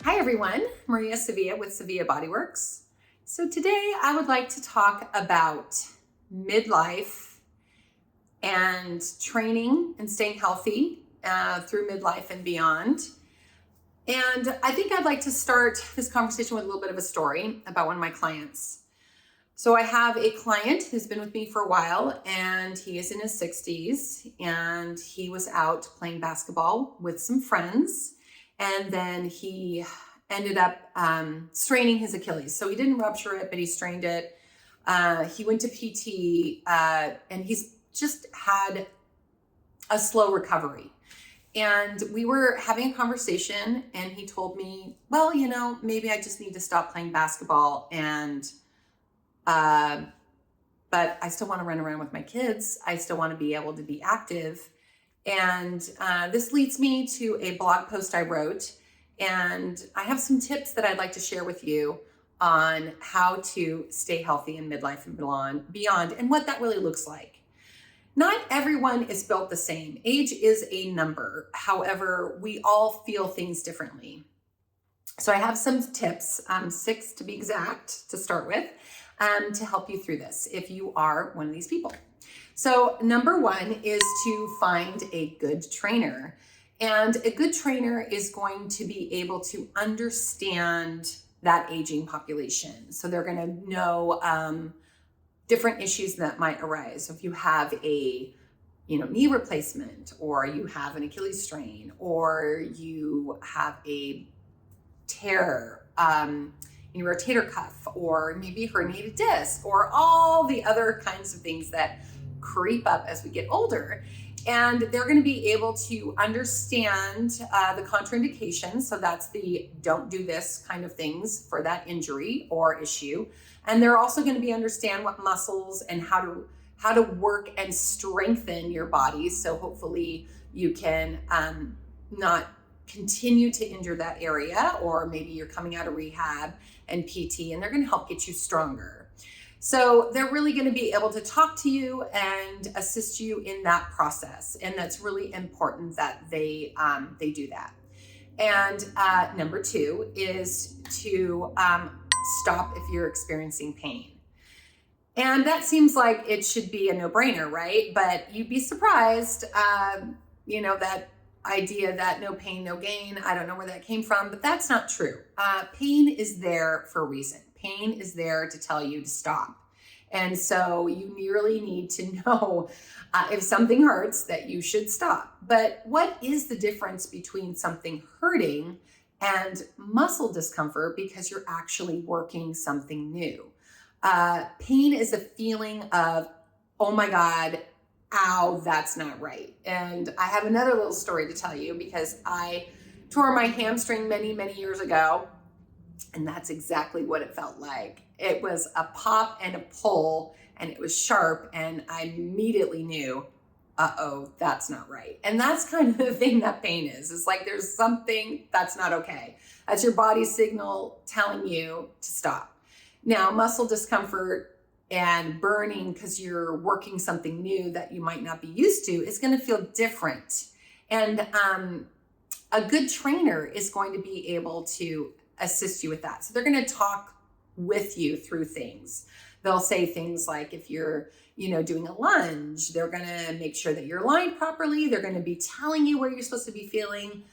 Everyone, Maria Sevilla with Sevilla Bodyworks. So today I would like to talk about midlife and training and staying healthy through midlife and beyond. And I think I'd like to start this conversation with a little bit of a story about one of my clients. So I have a client who's been with me for a while, and he is in his 60s, and he was out playing basketball with some friends, and then he ended up straining his Achilles. So he didn't rupture it, but he strained it. He went to PT and he's just had a slow recovery. And we were having a conversation and he told me, well, maybe I just need to stop playing basketball but I still want to run around with my kids. I still want to be able to be active. And this leads me to a blog post I wrote. And I have some tips that I'd like to share with you on how to stay healthy in midlife and beyond, and what that really looks like. Not everyone is built the same. Age is a number. However, we all feel things differently. So I have some tips, 6 to be exact, to start with, to help you through this if you are one of these people. So number 1 is to find a good trainer. And a good trainer is going to be able to understand that aging population. So they're going to know different issues that might arise. So if you have a knee replacement, or you have an Achilles strain, or you have a tear in your rotator cuff, or maybe herniated disc, or all the other kinds of things that creep up as we get older. And they're going to be able to understand the contraindications. So that's the don't do this kind of things for that injury or issue. And they're also going to be understand what muscles and how to work and strengthen your body. So hopefully you can not continue to injure that area, or maybe you're coming out of rehab and PT, and they're going to help get you stronger. So they're really going to be able to talk to you and assist you in that process. And that's really important that they do that. And number 2 is to stop if you're experiencing pain. And that seems like it should be a no-brainer, right? But you'd be surprised, that idea that no pain, no gain. I don't know where that came from, but that's not true. Pain is there for a reason. Pain is there to tell you to stop. And so you really need to know if something hurts that you should stop. But what is the difference between something hurting and muscle discomfort because you're actually working something new? Pain is a feeling of, oh my God, ow, that's not right. And I have another little story to tell you, because I tore my hamstring many, many years ago. And that's exactly what it felt like. It was a pop and a pull, and it was sharp, and I immediately knew, uh-oh, that's not right. And that's kind of the thing that pain is. It's like there's something that's not okay. That's your body's signal telling you to stop. Now, muscle discomfort and burning because you're working something new that you might not be used to is going to feel different. And a good trainer is going to be able to assist you with that. So they're going to talk with you through things. They'll say things like, if you're, doing a lunge, they're going to make sure that you're aligned properly. They're going to be telling you where you're supposed to be feeling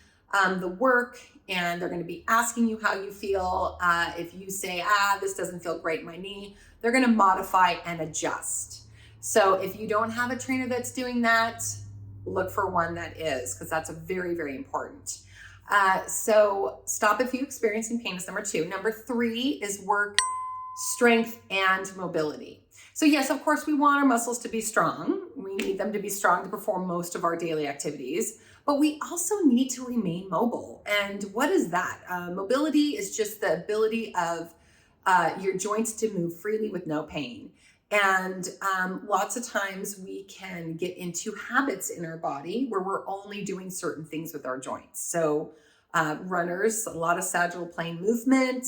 the work, and they're going to be asking you how you feel. If you say, this doesn't feel great in my knee, they're going to modify and adjust. So if you don't have a trainer that's doing that, look for one that is, because that's a very, very important. So stop if you're experiencing pain is number 2. Number 3 is work strength and mobility. So yes, of course, we want our muscles to be strong. We need them to be strong to perform most of our daily activities, but we also need to remain mobile. And what is that? Mobility is just the ability of your joints to move freely with no pain. And lots of times we can get into habits in our body where we're only doing certain things with our joints. So runners, a lot of sagittal plane movement,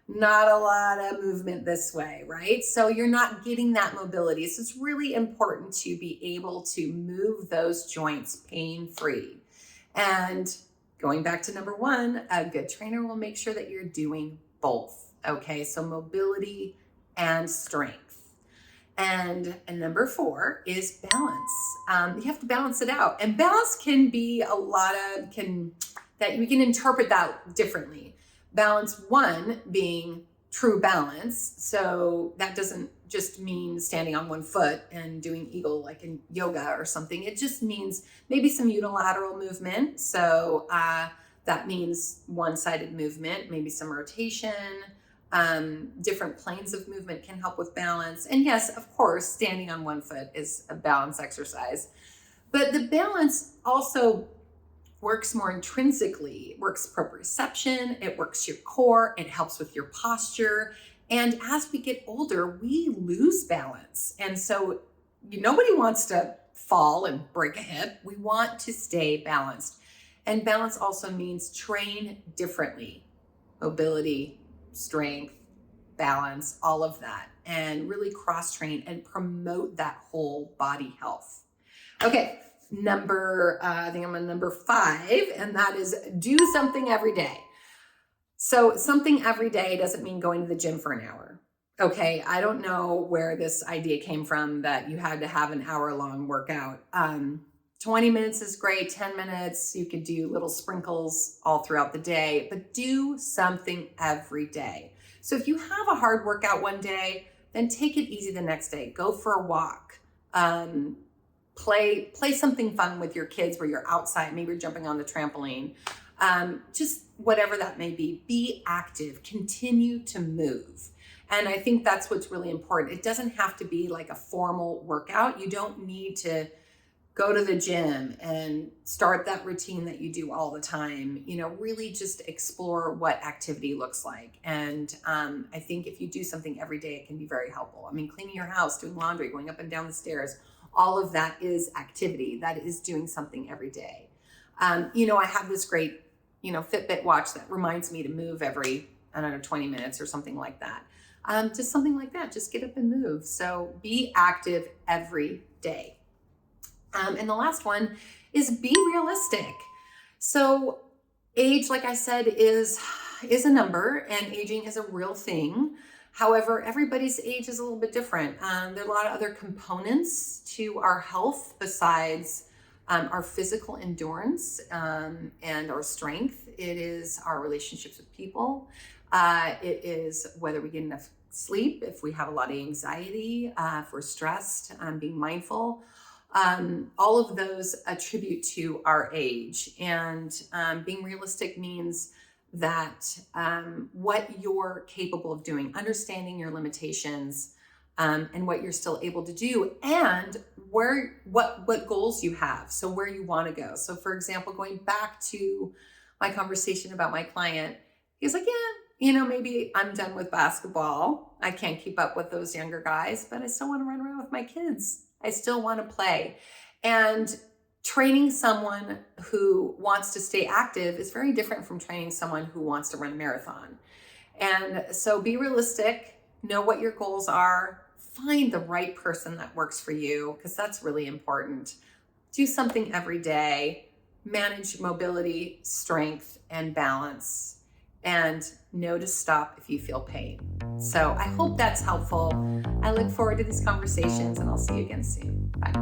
not a lot of movement this way, right? So you're not getting that mobility. So it's really important to be able to move those joints pain-free. And going back to number one, a good trainer will make sure that you're doing both. Okay, so mobility and strength. And number four is balance. You have to balance it out. And balance can be that we can interpret that differently. Balance one being true balance. So that doesn't just mean standing on one foot and doing eagle like in yoga or something. It just means maybe some unilateral movement. So that means one-sided movement, maybe some rotation. Different planes of movement can help with balance. And yes, of course, standing on one foot is a balance exercise. But the balance also works more intrinsically. It works proprioception, it works your core, it helps with your posture. And as we get older, we lose balance. And so nobody wants to fall and break a hip. We want to stay balanced. And balance also means train differently. Mobility, strength, balance, all of that, and really cross-train and promote that whole body health. Okay, I think I'm on number 5, and that is do something every day. So something every day doesn't mean going to the gym for an hour. Okay, I don't know where this idea came from that you had to have an hour-long workout. 20 minutes is great, 10 minutes, you could do little sprinkles all throughout the day, but do something every day. So if you have a hard workout one day, then take it easy the next day. Go for a walk. Play something fun with your kids where you're outside, maybe you're jumping on the trampoline. Just whatever that may be. Be active, continue to move. And I think that's what's really important. It doesn't have to be like a formal workout. You don't need to go to the gym and start that routine that you do all the time. Really just explore what activity looks like. And I think if you do something every day, it can be very helpful. I mean, cleaning your house, doing laundry, going up and down the stairs, all of that is activity. That is doing something every day. I have this great, Fitbit watch that reminds me to move every, 20 minutes or something like that. Just something like that. Just get up and move. So be active every day. And the last one is be realistic. So age, like I said, is a number, and aging is a real thing. However, everybody's age is a little bit different. There are a lot of other components to our health besides our physical endurance and our strength. It is our relationships with people. It is whether we get enough sleep, if we have a lot of anxiety, if we're stressed, being mindful. All of those attribute to our age, and being realistic means that what you're capable of doing, understanding your limitations, and what you're still able to do, and what goals you have, so where you want to go. So for example, going back to my conversation about my client, he's like, maybe I'm done with basketball. I can't keep up with those younger guys, but I still want to run around with my kids. I still want to play. And training someone who wants to stay active is very different from training someone who wants to run a marathon. And so be realistic, know what your goals are, find the right person that works for you, because that's really important. Do something every day, manage mobility, strength, and balance, and know to stop if you feel pain. So I hope that's helpful. I look forward to these conversations, and I'll see you again soon. Bye.